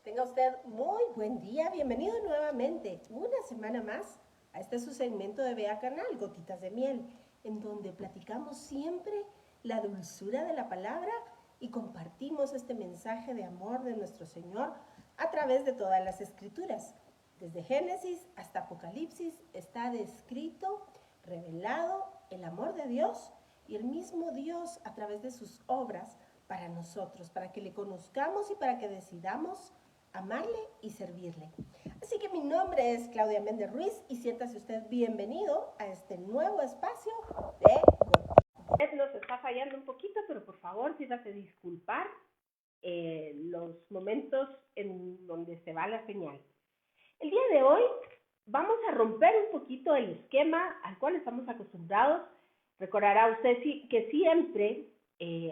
Tenga usted muy buen día, bienvenido nuevamente, una semana más a este su segmento de Bea Canal, Gotitas de Miel, en donde platicamos siempre la dulzura de la palabra y compartimos este mensaje de amor de nuestro Señor a través de todas las escrituras. Desde Génesis hasta Apocalipsis está descrito, revelado el amor de Dios y el mismo Dios a través de sus obras para nosotros, para que le conozcamos y para que decidamos amarle y servirle. Así que mi nombre es Claudia Méndez Ruiz y siéntase usted bienvenido a este nuevo espacio de Gotitas. Nos está fallando un poquito, pero por favor, sígase disculpar los momentos en donde se va la señal. El día de hoy vamos a romper un poquito el esquema al cual estamos acostumbrados. Recordará usted que siempre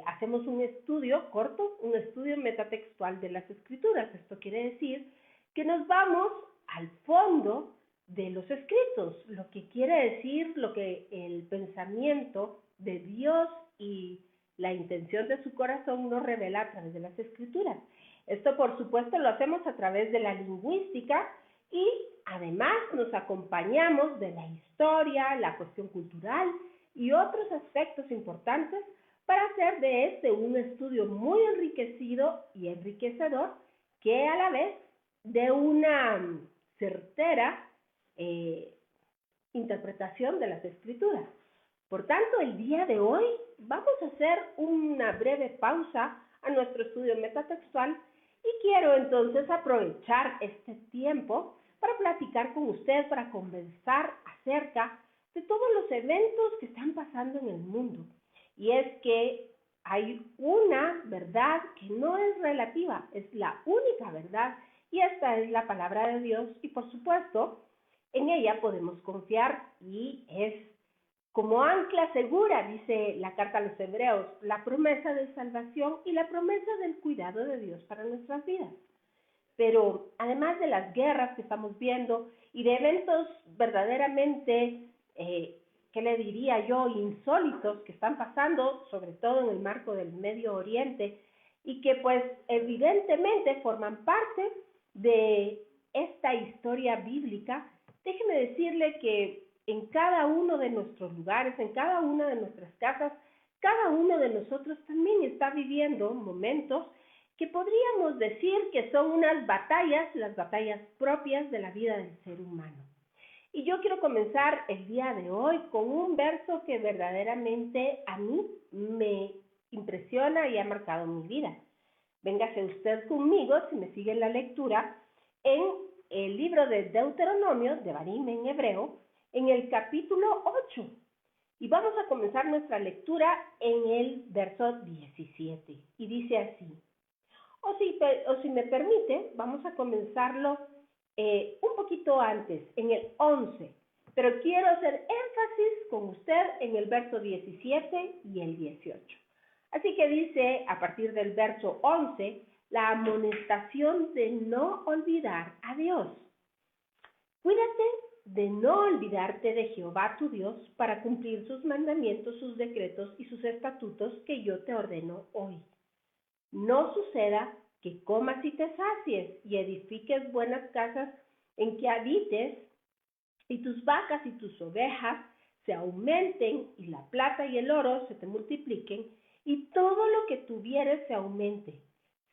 hacemos un estudio corto, un estudio metatextual de las escrituras. Esto quiere decir que nos vamos al fondo de los escritos, lo que quiere decir lo que el pensamiento de Dios y la intención de su corazón nos revela a través de las escrituras. Esto, por supuesto, lo hacemos a través de la lingüística y además nos acompañamos de la historia, la cuestión cultural y otros aspectos importantes para hacer de este un estudio muy enriquecido y enriquecedor que a la vez de una certera interpretación de las escrituras. Por tanto, el día de hoy vamos a hacer una breve pausa a nuestro estudio metatextual y quiero entonces aprovechar este tiempo para platicar con usted, para conversar acerca de todos los eventos que están pasando en el mundo. Y es que hay una verdad que no es relativa, es la única verdad, y esta es la palabra de Dios, y por supuesto, en ella podemos confiar y es como ancla segura, dice la carta a los Hebreos, la promesa de salvación y la promesa del cuidado de Dios para nuestras vidas. Pero además de las guerras que estamos viendo y de eventos verdaderamente, ¿qué le diría yo?, insólitos que están pasando, sobre todo en el marco del Medio Oriente, y que pues evidentemente forman parte de esta historia bíblica, déjeme decirle que en cada uno de nuestros lugares, en cada una de nuestras casas, cada uno de nosotros también está viviendo momentos que podríamos decir que son unas batallas, las batallas propias de la vida del ser humano. Y yo quiero comenzar el día de hoy con un verso que verdaderamente a mí me impresiona y ha marcado mi vida. Véngase usted conmigo, si me sigue la lectura, en el libro de Deuteronomio, de Devarim en hebreo, en el capítulo 8. Y vamos a comenzar nuestra lectura en el verso 17. Y dice así. O si me permite, vamos a comenzarlo un poquito antes, en el 11. Pero quiero hacer énfasis con usted en el verso 17 y el 18. Así que dice, a partir del verso 11, la amonestación de no olvidar a Dios. Cuídate de no olvidarte de Jehová tu Dios para cumplir sus mandamientos, sus decretos y sus estatutos que yo te ordeno hoy. No suceda que comas y te sacies y edifiques buenas casas en que habites y tus vacas y tus ovejas se aumenten y la plata y el oro se te multipliquen y todo lo que tuvieres se aumente.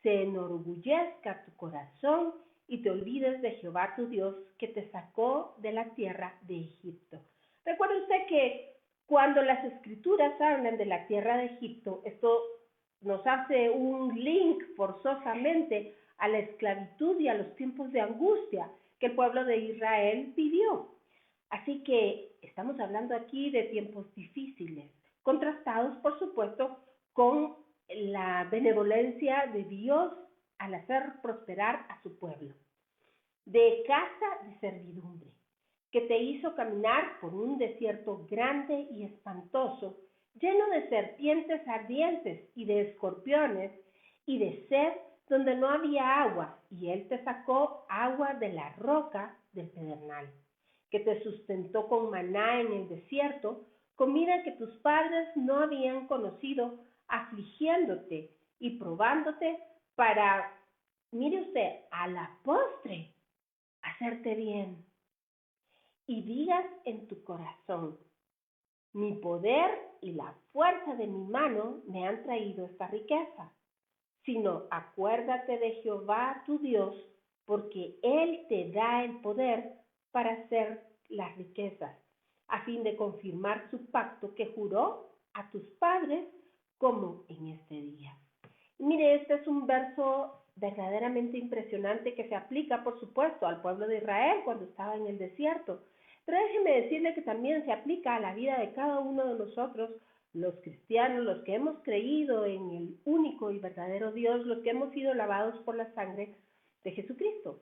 Se enorgullezca tu corazón y te olvides de Jehová tu Dios que te sacó de la tierra de Egipto. Recuerde usted que cuando las escrituras hablan de la tierra de Egipto, esto nos hace un link forzosamente a la esclavitud y a los tiempos de angustia que el pueblo de Israel vivió. Así que estamos hablando aquí de tiempos difíciles, contrastados, por supuesto, con la benevolencia de Dios al hacer prosperar a su pueblo. De casa de servidumbre, que te hizo caminar por un desierto grande y espantoso, lleno de serpientes ardientes y de escorpiones, y de sed donde no había agua, y él te sacó agua de la roca del pedernal, que te sustentó con maná en el desierto, comida que tus padres no habían conocido, afligiéndote y probándote para mire usted, a la postre, hacerte bien. Y digas en tu corazón, mi poder y la fuerza de mi mano me han traído esta riqueza. Sino acuérdate de Jehová tu Dios, porque Él te da el poder para hacer las riquezas, a fin de confirmar su pacto que juró a tus padres, como en este día. Mire, este es un verso verdaderamente impresionante que se aplica, por supuesto, al pueblo de Israel cuando estaba en el desierto. Pero déjeme decirle que también se aplica a la vida de cada uno de nosotros, los cristianos, los que hemos creído en el único y verdadero Dios, los que hemos sido lavados por la sangre de Jesucristo.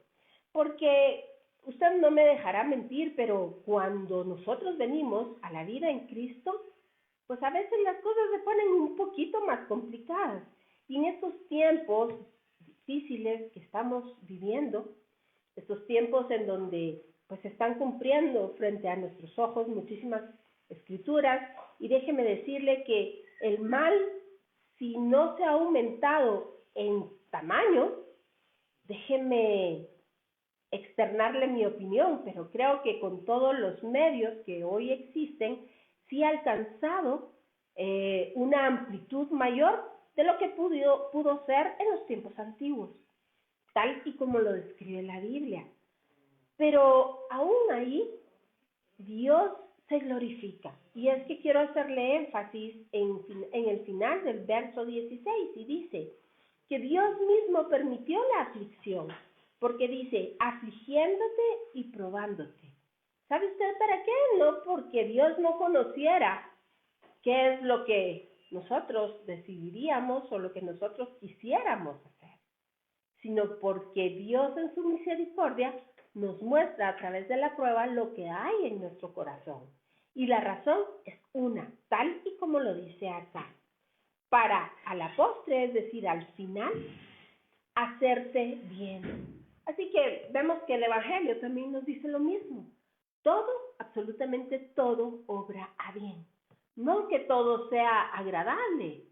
Porque usted no me dejará mentir, pero cuando nosotros venimos a la vida en Cristo, pues a veces las cosas se ponen un poquito más complicadas. Y en estos tiempos difíciles que estamos viviendo, estos tiempos en donde pues se están cumpliendo frente a nuestros ojos muchísimas escrituras, y déjeme decirle que el mal, si no se ha aumentado en tamaño, déjeme externarle mi opinión, pero creo que con todos los medios que hoy existen, sí ha alcanzado una amplitud mayor de lo que pudo ser en los tiempos antiguos, tal y como lo describe la Biblia. Pero aún ahí, Dios se glorifica. Y es que quiero hacerle énfasis en el final del verso 16, y dice que Dios mismo permitió la aflicción, porque dice, afligiéndote y probándote. ¿Sabe usted para qué? No porque Dios no conociera qué es lo que nosotros decidiríamos o lo que nosotros quisiéramos hacer, sino porque Dios en su misericordia nos muestra a través de la prueba lo que hay en nuestro corazón. Y la razón es una, tal y como lo dice acá, para a la postre, es decir, al final, hacerte bien. Así que vemos que el Evangelio también nos dice lo mismo. Todo, absolutamente todo, obra a bien. No que todo sea agradable,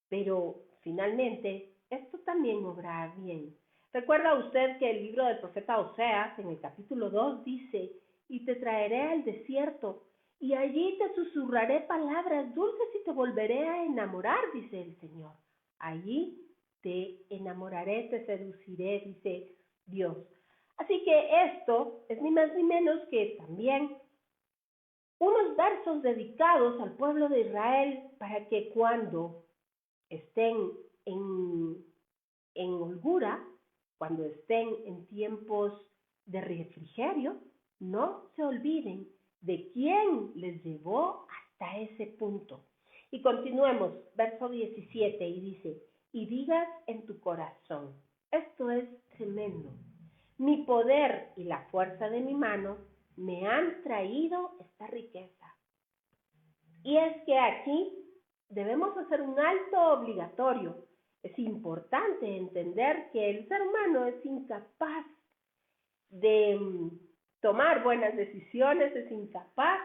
pero finalmente esto también obra a bien. ¿Recuerda usted que el libro del profeta Oseas, en el capítulo 2, dice, y te traeré al desierto, y allí te susurraré palabras dulces y te volveré a enamorar, dice el Señor. Allí te enamoraré, te seduciré, dice Dios. Así que esto es ni más ni menos que también unos versos dedicados al pueblo de Israel para que cuando estén en holgura, cuando estén en tiempos de refrigerio, no se olviden de quién les llevó hasta ese punto. Y continuemos, verso 17, y dice, y digas en tu corazón, esto es tremendo, mi poder y la fuerza de mi mano me han traído esta riqueza. Y es que aquí debemos hacer un alto obligatorio. Es importante entender que el ser humano es incapaz de tomar buenas decisiones, es incapaz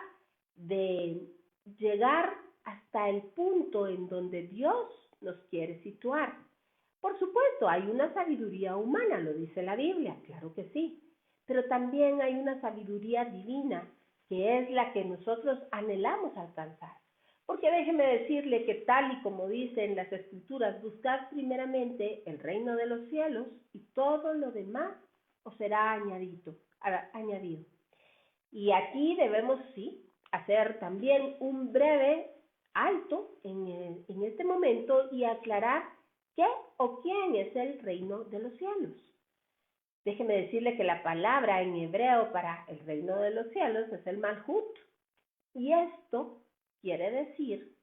de llegar hasta el punto en donde Dios nos quiere situar. Por supuesto, hay una sabiduría humana, lo dice la Biblia, claro que sí, pero también hay una sabiduría divina que es la que nosotros anhelamos alcanzar. Porque déjeme decirle que tal y como dicen las Escrituras, buscad primeramente el reino de los cielos y todo lo demás os será añadido. Y aquí debemos, sí, hacer también un breve alto en este momento y aclarar qué o quién es el reino de los cielos. Déjeme decirle que la palabra en hebreo para el reino de los cielos es el Malhut. Y esto quiere decir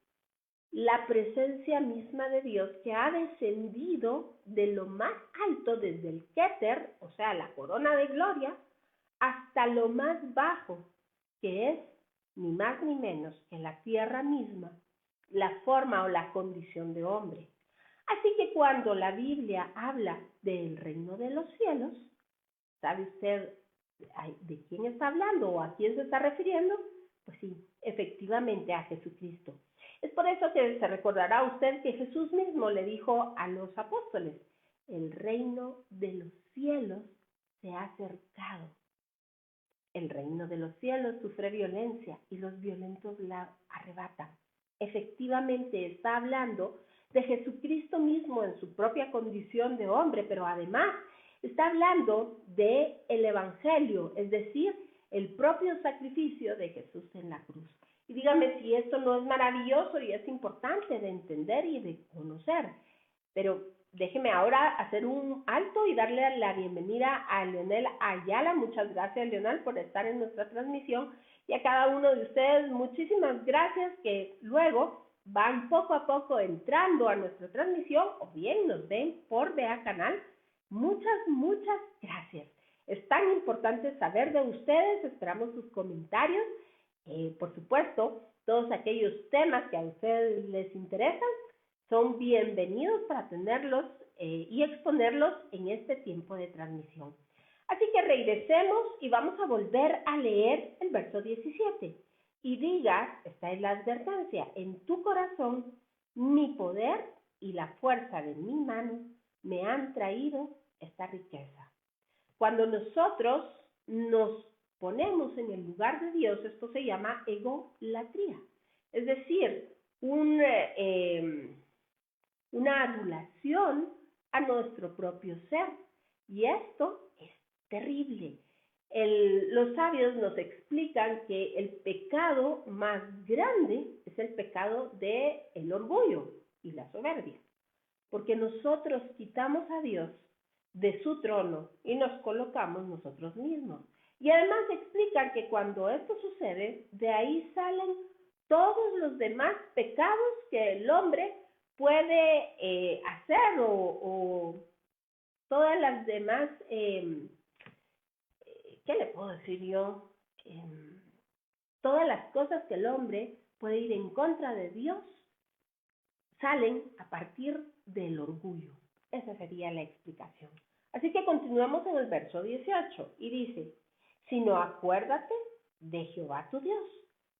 la presencia misma de Dios que ha descendido de lo más alto desde el Keter, o sea, la corona de gloria, hasta lo más bajo, que es ni más ni menos que la tierra misma, la forma o la condición de hombre. Así que cuando la Biblia habla del reino de los cielos, ¿sabe usted de quién está hablando o a quién se está refiriendo? Pues sí, efectivamente a Jesucristo. Es por eso que se recordará usted que Jesús mismo le dijo a los apóstoles, el reino de los cielos se ha acercado. El reino de los cielos sufre violencia y los violentos la arrebatan. Efectivamente está hablando de Jesucristo mismo en su propia condición de hombre, pero además está hablando del Evangelio, es decir, el propio sacrificio de Jesús en la cruz. Y dígame si esto no es maravilloso y es importante de entender y de conocer. Pero déjeme ahora hacer un alto y darle la bienvenida a Leonel Ayala. Muchas gracias, Leonel, por estar en nuestra transmisión. Y a cada uno de ustedes, muchísimas gracias que luego van poco a poco entrando a nuestra transmisión o bien nos ven por Vea Canal. Muchas gracias. Es tan importante saber de ustedes, esperamos sus comentarios. Por supuesto, todos aquellos temas que a ustedes les interesan son bienvenidos para tenerlos y exponerlos en este tiempo de transmisión. Así que regresemos y vamos a volver a leer el verso 17. Y digas, esta es la advertencia, en tu corazón, mi poder y la fuerza de mi mano me han traído esta riqueza. Cuando nosotros nos ponemos en el lugar de Dios, esto se llama egolatría. Es decir, una adulación a nuestro propio ser. Y esto es terrible. Los sabios nos explican que el pecado más grande es el pecado del orgullo y la soberbia. Porque nosotros quitamos a Dios de su trono y nos colocamos nosotros mismos. Y además explican que cuando esto sucede, de ahí salen todos los demás pecados que el hombre puede hacer o todas las demás, ¿qué le puedo decir yo? Todas las cosas que el hombre puede ir en contra de Dios salen a partir del orgullo. Esa sería la explicación. Así que continuemos en el verso 18 y dice, sino acuérdate de Jehová tu Dios,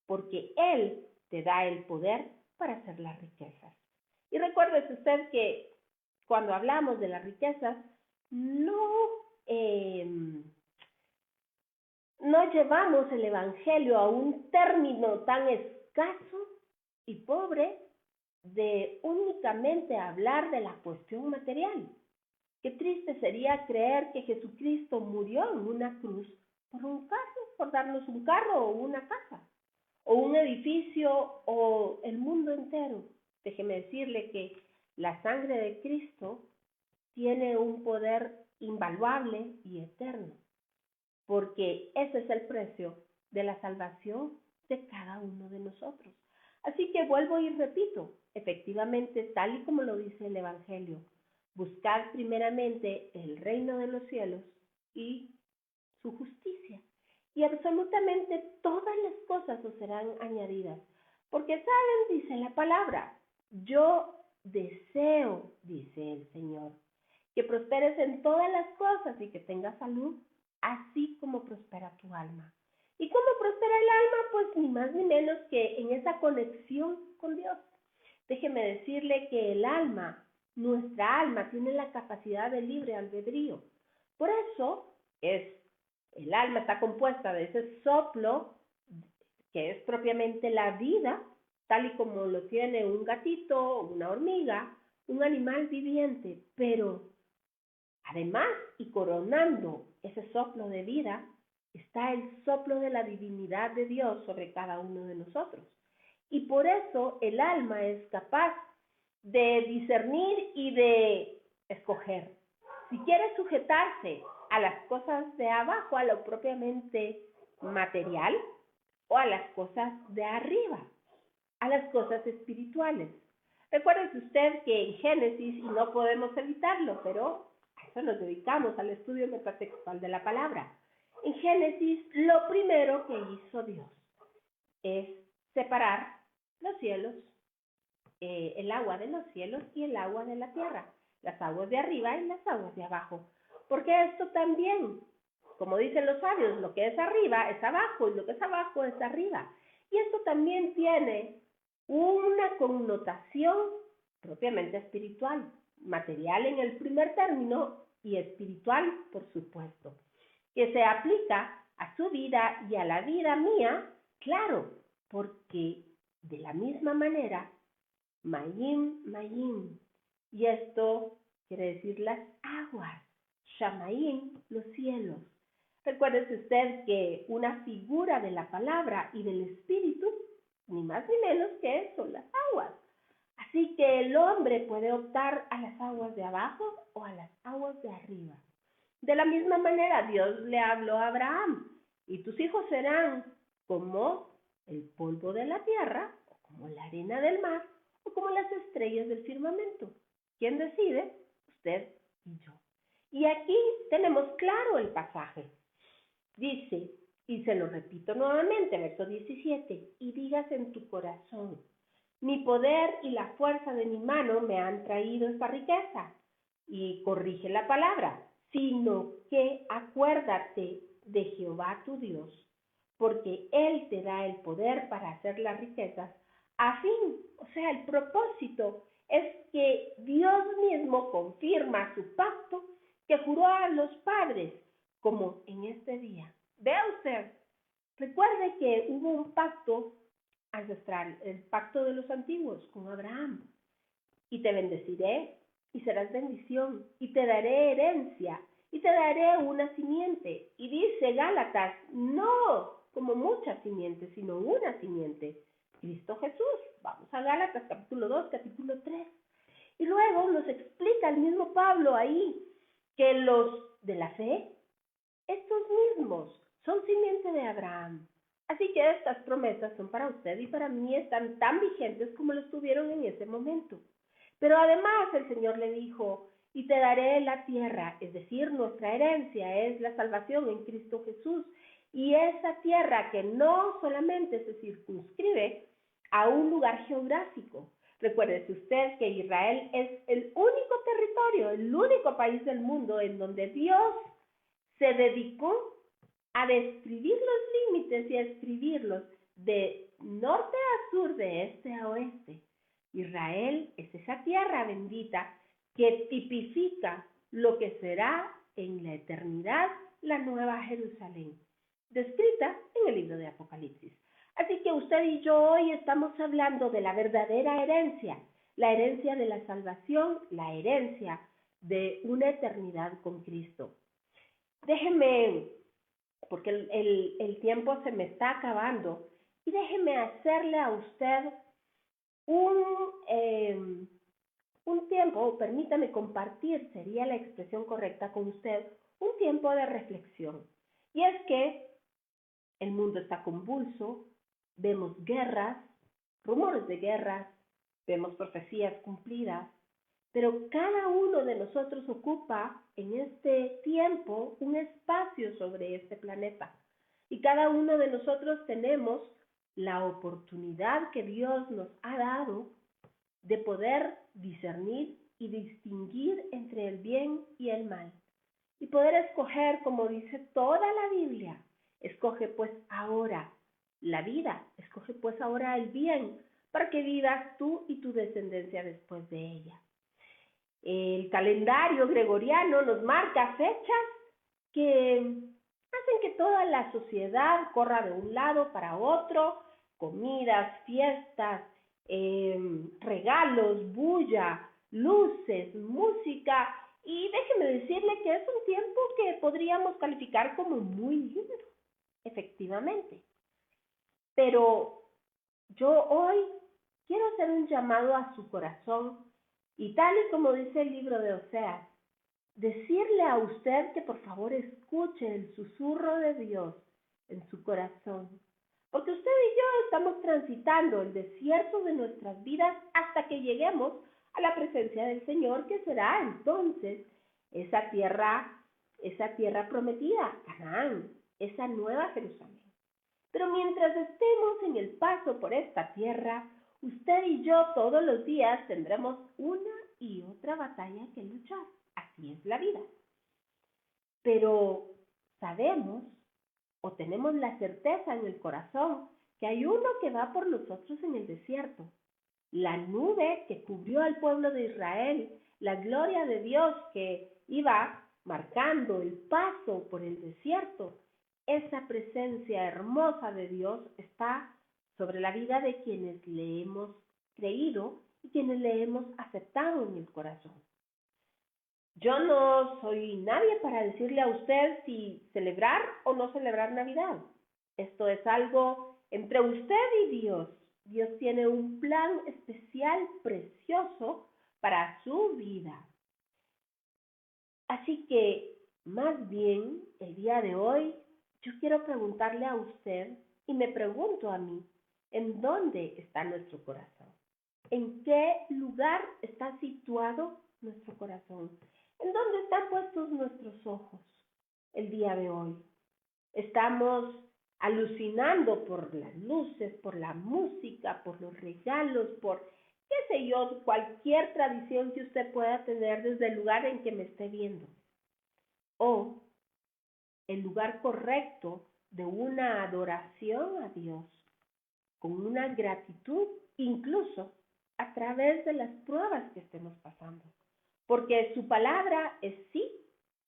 porque Él te da el poder para hacer las riquezas. Y recuérdese usted que cuando hablamos de las riquezas, no llevamos el Evangelio a un término tan escaso y pobre de únicamente hablar de la cuestión material. Qué triste sería creer que Jesucristo murió en una cruz por un carro, por darnos un carro o una casa, o un edificio o el mundo entero. Déjeme decirle que la sangre de Cristo tiene un poder invaluable y eterno, porque ese es el precio de la salvación de cada uno de nosotros. Así que vuelvo y repito, efectivamente, tal y como lo dice el Evangelio, buscad primeramente el reino de los cielos y su justicia, y absolutamente todas las cosas os serán añadidas. Porque saben, dice la palabra, yo deseo, dice el Señor, que prosperes en todas las cosas y que tengas salud, así como prospera tu alma. ¿Y cómo prospera el alma? Pues ni más ni menos que en esa conexión con Dios. Déjeme decirle que el alma, nuestra alma, tiene la capacidad de libre albedrío. Por eso el alma está compuesta de ese soplo que es propiamente la vida, tal y como lo tiene un gatito, una hormiga, un animal viviente, pero además y coronando ese soplo de vida, está el soplo de la divinidad de Dios sobre cada uno de nosotros. Y por eso el alma es capaz de discernir y de escoger. Si quiere sujetarse a las cosas de abajo, a lo propiamente material, o a las cosas de arriba, a las cosas espirituales. Recuérdese usted que en Génesis, y no podemos evitarlo, pero a eso nos dedicamos, al estudio metatextual de la palabra. En Génesis, lo primero que hizo Dios es separar los cielos, el agua de los cielos y el agua de la tierra, las aguas de arriba y las aguas de abajo. Porque esto también, como dicen los sabios, lo que es arriba es abajo y lo que es abajo es arriba. Y esto también tiene una connotación propiamente espiritual. material en el primer término y espiritual, por supuesto, que se aplica a su vida y a la vida mía, claro, porque de la misma manera, Mayim, Mayim, y esto quiere decir las aguas, Shamayim, los cielos. Recuérdese usted que una figura de la palabra y del espíritu, ni más ni menos que son las aguas. Así que el hombre puede optar a las aguas de abajo o a las aguas de arriba. De la misma manera, Dios le habló a Abraham, y tus hijos serán como el polvo de la tierra, o como la arena del mar, o como las estrellas del firmamento. ¿Quién decide? Usted y yo. Y aquí tenemos claro el pasaje. Dice, y se lo repito nuevamente, verso 17, y digas en tu corazón, mi poder y la fuerza de mi mano me han traído esta riqueza. Y corrige la palabra, sino que acuérdate de Jehová tu Dios, porque Él te da el poder para hacer las riquezas, a fin, o sea, el propósito es que Dios mismo confirma su pacto que juró a los padres, como en este día. Vea usted, recuerde que hubo un pacto ancestral, el pacto de los antiguos con Abraham, y te bendeciré y serás bendición, y te daré herencia, y te daré una simiente. Y dice Gálatas, no como muchas simientes, sino una simiente, Cristo Jesús. Vamos a Gálatas capítulo 2, capítulo 3. Y luego nos explica el mismo Pablo ahí que los de la fe, estos mismos, son simiente de Abraham. Así que estas promesas son para usted y para mí, están tan vigentes como lo estuvieron en ese momento. Pero además el Señor le dijo, y te daré la tierra, es decir, nuestra herencia es la salvación en Cristo Jesús. Y esa tierra que no solamente se circunscribe a un lugar geográfico. Recuérdese usted que Israel es el único territorio, el único país del mundo en donde Dios se dedicó a describir los límites y a escribirlos de norte a sur, de este a oeste. Israel es esa tierra bendita que tipifica lo que será en la eternidad la nueva Jerusalén, descrita en el libro de Apocalipsis. Así que usted y yo hoy estamos hablando de la verdadera herencia, la herencia de la salvación, la herencia de una eternidad con Cristo. Déjeme, porque el tiempo se me está acabando, y déjeme hacerle a usted un tiempo, o permítame compartir, sería la expresión correcta con usted, un tiempo de reflexión. Y es que el mundo está convulso, vemos guerras, rumores de guerras, vemos profecías cumplidas, pero cada uno de nosotros ocupa en este tiempo un espacio sobre este planeta. Y cada uno de nosotros tenemos la oportunidad que Dios nos ha dado de poder discernir y distinguir entre el bien y el mal. Y poder escoger, como dice toda la Biblia, escoge pues ahora la vida, escoge pues ahora el bien, para que vivas tú y tu descendencia después de ella. El calendario gregoriano nos marca fechas que hacen que toda la sociedad corra de un lado para otro, comidas, fiestas, regalos, bulla, luces, música, y déjeme decirle que es un tiempo que podríamos calificar como muy lindo, efectivamente. Pero yo hoy quiero hacer un llamado a su corazón y tal y como dice el libro de Oseas, decirle a usted que por favor escuche el susurro de Dios en su corazón. Porque usted y yo estamos transitando el desierto de nuestras vidas hasta que lleguemos a la presencia del Señor, que será entonces esa tierra prometida, Canaán, esa nueva Jerusalén. Pero mientras estemos en el paso por esta tierra, usted y yo todos los días tendremos una y otra batalla que luchar. Así es la vida. Pero sabemos o tenemos la certeza en el corazón que hay uno que va por nosotros en el desierto. La nube que cubrió al pueblo de Israel la gloria de Dios que iba marcando el paso por el desierto, esa presencia hermosa de Dios está sobre la vida de quienes le hemos creído y quienes le hemos aceptado en el corazón. Yo no soy nadie para decirle a usted si celebrar o no celebrar Navidad. Esto es algo entre usted y Dios. Dios tiene un plan especial, precioso para su vida. Así que, más bien, el día de hoy, yo quiero preguntarle a usted y me pregunto a mí, ¿en dónde está nuestro corazón? ¿En qué lugar está situado nuestro corazón? ¿En dónde están puestos nuestros ojos el día de hoy? Estamos alucinando por las luces, por la música, por los regalos, por qué sé yo, cualquier tradición que usted pueda tener desde el lugar en que me esté viendo. O el lugar correcto de una adoración a Dios, con una gratitud, incluso a través de las pruebas que estemos pasando. Porque su palabra es sí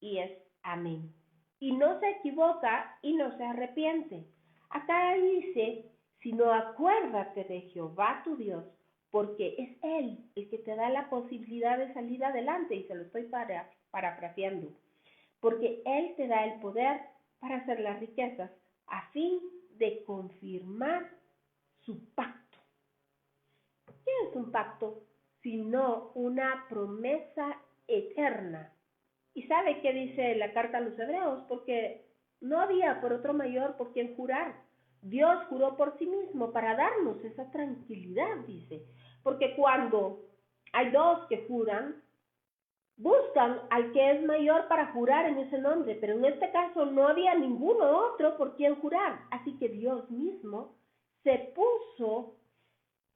y es amén. Y no se equivoca y no se arrepiente. Acá dice, sino acuérdate de Jehová tu Dios, porque es Él el que te da la posibilidad de salir adelante, y se lo estoy parafraseando, porque Él te da el poder para hacer las riquezas, a fin de confirmar su pacto. ¿Qué es un pacto? Sino una promesa eterna. ¿Y sabe qué dice la carta a los hebreos? Porque no había por otro mayor por quien jurar. Dios juró por sí mismo para darnos esa tranquilidad, dice. Porque cuando hay dos que juran, buscan al que es mayor para jurar en ese nombre, pero en este caso no había ninguno otro por quien jurar. Así que Dios mismo se puso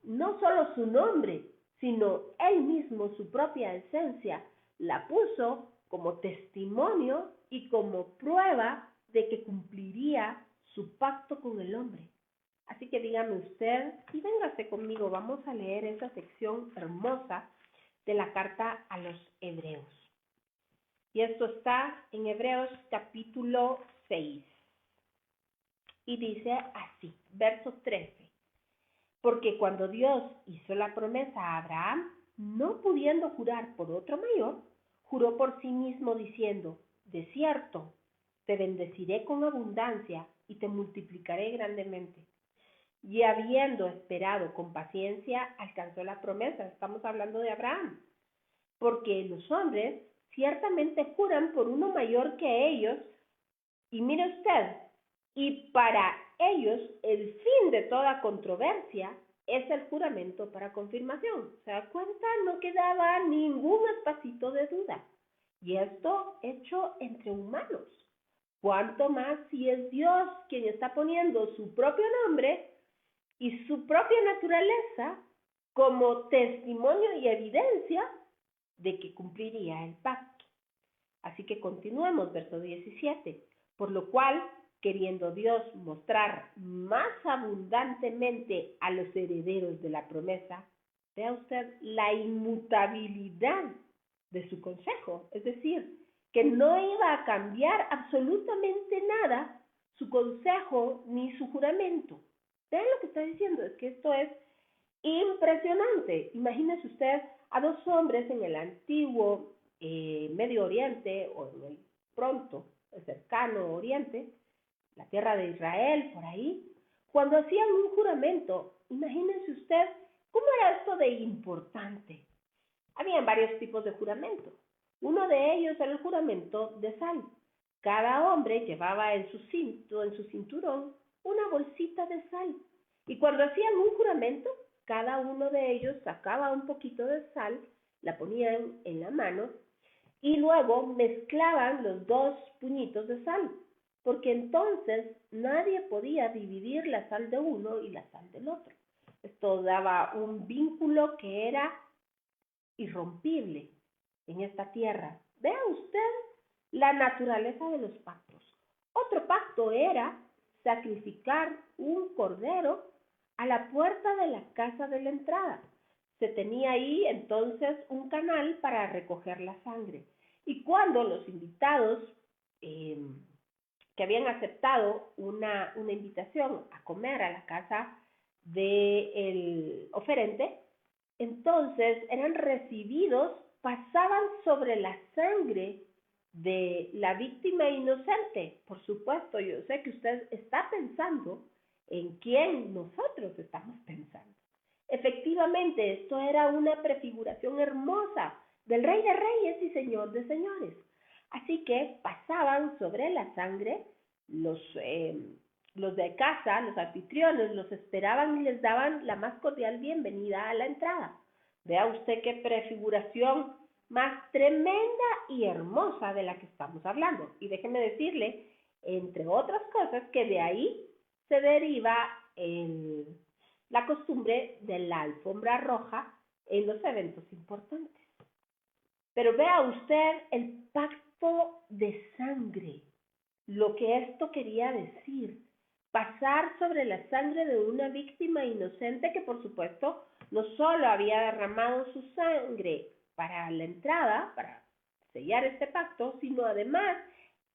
no solo su nombre, sino Él mismo, su propia esencia, la puso como testimonio y como prueba de que cumpliría su pacto con el hombre. Así que dígame usted y véngase conmigo, vamos a leer esa sección hermosa de la carta a los hebreos. Y esto está en Hebreos capítulo 6. Y dice así, verso 13. Porque cuando Dios hizo la promesa a Abraham, no pudiendo jurar por otro mayor, juró por sí mismo diciendo, de cierto, te bendeciré con abundancia y te multiplicaré grandemente. Y habiendo esperado con paciencia, alcanzó la promesa. Estamos hablando de Abraham. Porque los hombres ciertamente juran por uno mayor que ellos, y mire usted, y para ellos el fin de toda controversia es el juramento para confirmación. ¿Se da cuenta? No quedaba ningún espacito de duda. Y esto hecho entre humanos. ¿Cuánto más si es Dios quien está poniendo su propio nombre y su propia naturaleza como testimonio y evidencia de que cumpliría el pacto? Así que continuemos, verso 17. Por lo cual, queriendo Dios mostrar más abundantemente a los herederos de la promesa, vea usted la inmutabilidad de su consejo, es decir, que no iba a cambiar absolutamente nada su consejo ni su juramento. Vean lo que está diciendo, es que esto es impresionante. Imagínese usted a dos hombres en el antiguo Medio Oriente o en el pronto, el cercano Oriente, la tierra de Israel, por ahí, cuando hacían un juramento. Imagínense usted cómo era esto de importante. Habían varios tipos de juramento. Uno de ellos era el juramento de sal. Cada hombre llevaba en su cinturón, una bolsita de sal. Y cuando hacían un juramento, cada uno de ellos sacaba un poquito de sal, la ponían en la mano y luego mezclaban los dos puñitos de sal, porque entonces nadie podía dividir la sal de uno y la sal del otro. Esto daba un vínculo que era irrompible en esta tierra. Vea usted la naturaleza de los pactos. Otro pacto era sacrificar un cordero a la puerta de la casa de la entrada. se tenía ahí entonces un canal para recoger la sangre. Y cuando los invitados que habían aceptado una invitación a comer a la casa del oferente, entonces eran recibidos, pasaban sobre la sangre de la víctima inocente. Por supuesto, yo sé que usted está pensando en quién nosotros estamos pensando. Efectivamente, esto era una prefiguración hermosa del Rey de Reyes y Señor de Señores. Así que pasaban sobre la sangre, los de casa, los anfitriones, los esperaban y les daban la más cordial bienvenida a la entrada. Vea usted qué prefiguración más tremenda y hermosa de la que estamos hablando. Y déjeme decirle, entre otras cosas, que de ahí se deriva la costumbre de la alfombra roja en los eventos importantes. Pero vea usted el pacto de sangre, lo que esto quería decir. Pasar sobre la sangre de una víctima inocente que, por supuesto, no solo había derramado su sangre para la entrada, para sellar este pacto, sino además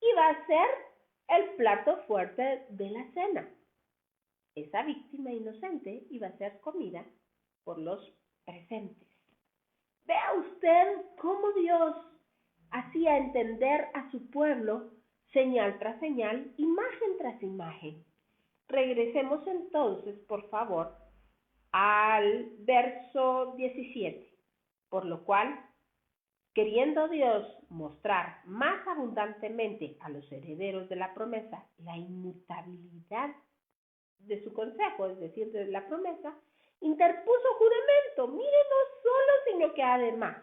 iba a ser el plato fuerte de la cena. Esa víctima inocente iba a ser comida por los presentes. Vea usted cómo Dios hacía entender a su pueblo señal tras señal, imagen tras imagen. Regresemos entonces, por favor, al verso 17, por lo cual, queriendo Dios mostrar más abundantemente a los herederos de la promesa la inmutabilidad de su consejo, es decir, de la promesa, interpuso juramento, mire, no solo, sino que además,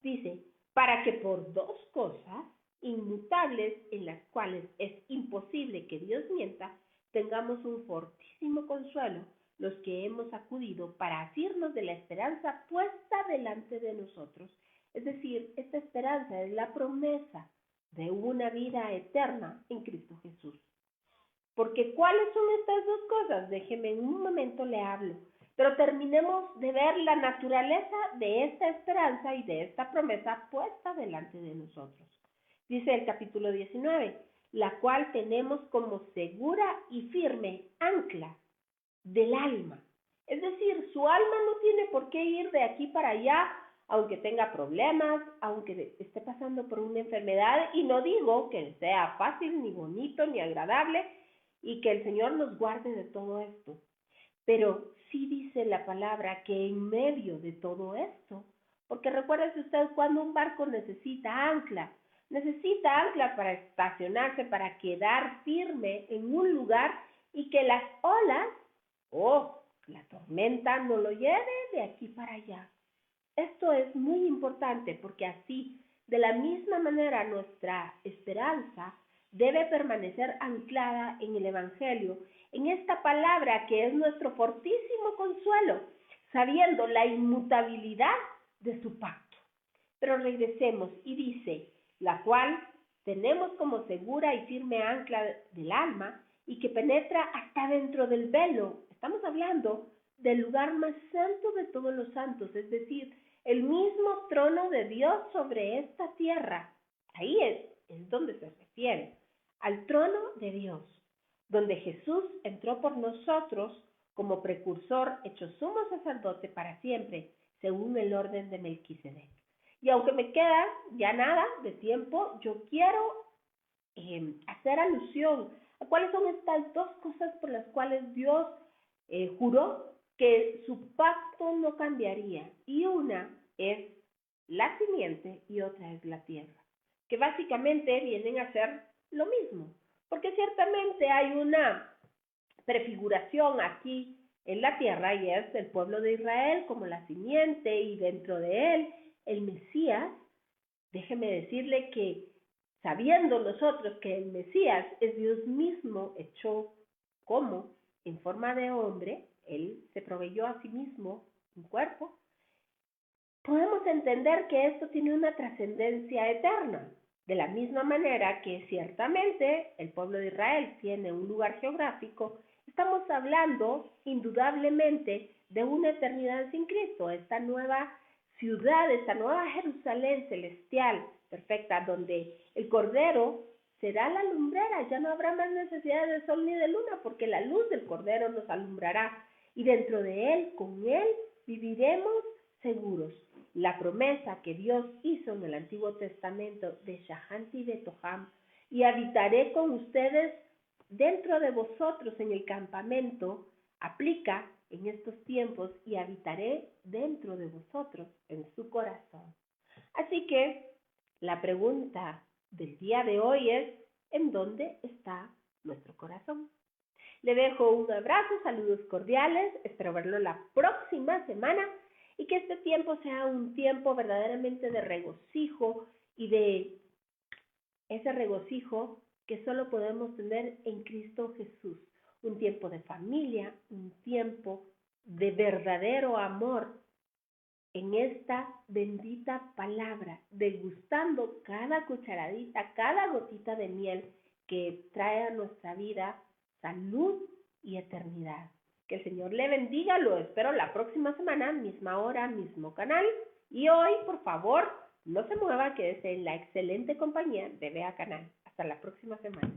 dice, para que por dos cosas inmutables en las cuales es imposible que Dios mienta, tengamos un fortísimo consuelo los que hemos acudido para asirnos de la esperanza puesta delante de nosotros. Es decir, esta esperanza es la promesa de una vida eterna en Cristo Jesús. Porque ¿cuáles son estas dos cosas? Déjeme en un momento le hablo. Pero terminemos de ver la naturaleza de esta esperanza y de esta promesa puesta delante de nosotros. Dice el capítulo 19, la cual tenemos como segura y firme ancla del alma. Es decir, su alma no tiene por qué ir de aquí para allá, aunque tenga problemas, aunque esté pasando por una enfermedad, y no digo que sea fácil, ni bonito, ni agradable, y que el Señor nos guarde de todo esto. Pero sí dice la palabra que en medio de todo esto, porque recuérdese usted cuando un barco necesita ancla para estacionarse, para quedar firme en un lugar y que las olas la tormenta no lo lleve de aquí para allá. Esto es muy importante porque así, de la misma manera, nuestra esperanza debe permanecer anclada en el Evangelio, en esta palabra que es nuestro fortísimo consuelo, sabiendo la inmutabilidad de su pacto. Pero regresemos y dice, la cual tenemos como segura y firme ancla del alma y que penetra hasta dentro del velo. Estamos hablando del lugar más santo de todos los santos, es decir, el mismo trono de Dios sobre esta tierra. Ahí es donde se refiere, al trono de Dios, donde Jesús entró por nosotros como precursor, hecho sumo sacerdote para siempre, según el orden de Melquisedec. Y aunque me queda ya nada de tiempo, yo quiero hacer alusión a cuáles son estas dos cosas por las cuales Dios juró que su pacto no cambiaría. Y una es la simiente y otra es la tierra, que básicamente vienen a ser lo mismo, porque ciertamente hay una prefiguración aquí en la tierra y es el pueblo de Israel como la simiente y dentro de él el Mesías. Déjeme decirle que sabiendo nosotros que el Mesías es Dios mismo hecho como en forma de hombre, él se proveyó a sí mismo un cuerpo, podemos entender que esto tiene una trascendencia eterna. De la misma manera que ciertamente el pueblo de Israel tiene un lugar geográfico, estamos hablando indudablemente de una eternidad sin Cristo, esta nueva ciudad, esta nueva Jerusalén celestial, perfecta, donde el Cordero será la lumbrera, ya no habrá más necesidad de sol ni de luna, porque la luz del Cordero nos alumbrará, y dentro de él, con él, viviremos seguros. La promesa que Dios hizo en el Antiguo Testamento de Shahanti y de Toham, y habitaré con ustedes dentro de vosotros en el campamento, aplica en estos tiempos y habitaré dentro de vosotros en su corazón. Así que la pregunta del día de hoy es, ¿en dónde está nuestro corazón? Le dejo un abrazo, saludos cordiales, espero verlo la próxima semana y que este tiempo sea un tiempo verdaderamente de regocijo y de ese regocijo que solo podemos tener en Cristo Jesús. Un tiempo de familia, un tiempo de verdadero amor en esta bendita palabra, degustando cada cucharadita, cada gotita de miel que trae a nuestra vida salud y eternidad. Que el Señor le bendiga, lo espero la próxima semana, misma hora, mismo canal. Y hoy, por favor, no se mueva, quédese en la excelente compañía de Bea Canal. Hasta la próxima semana.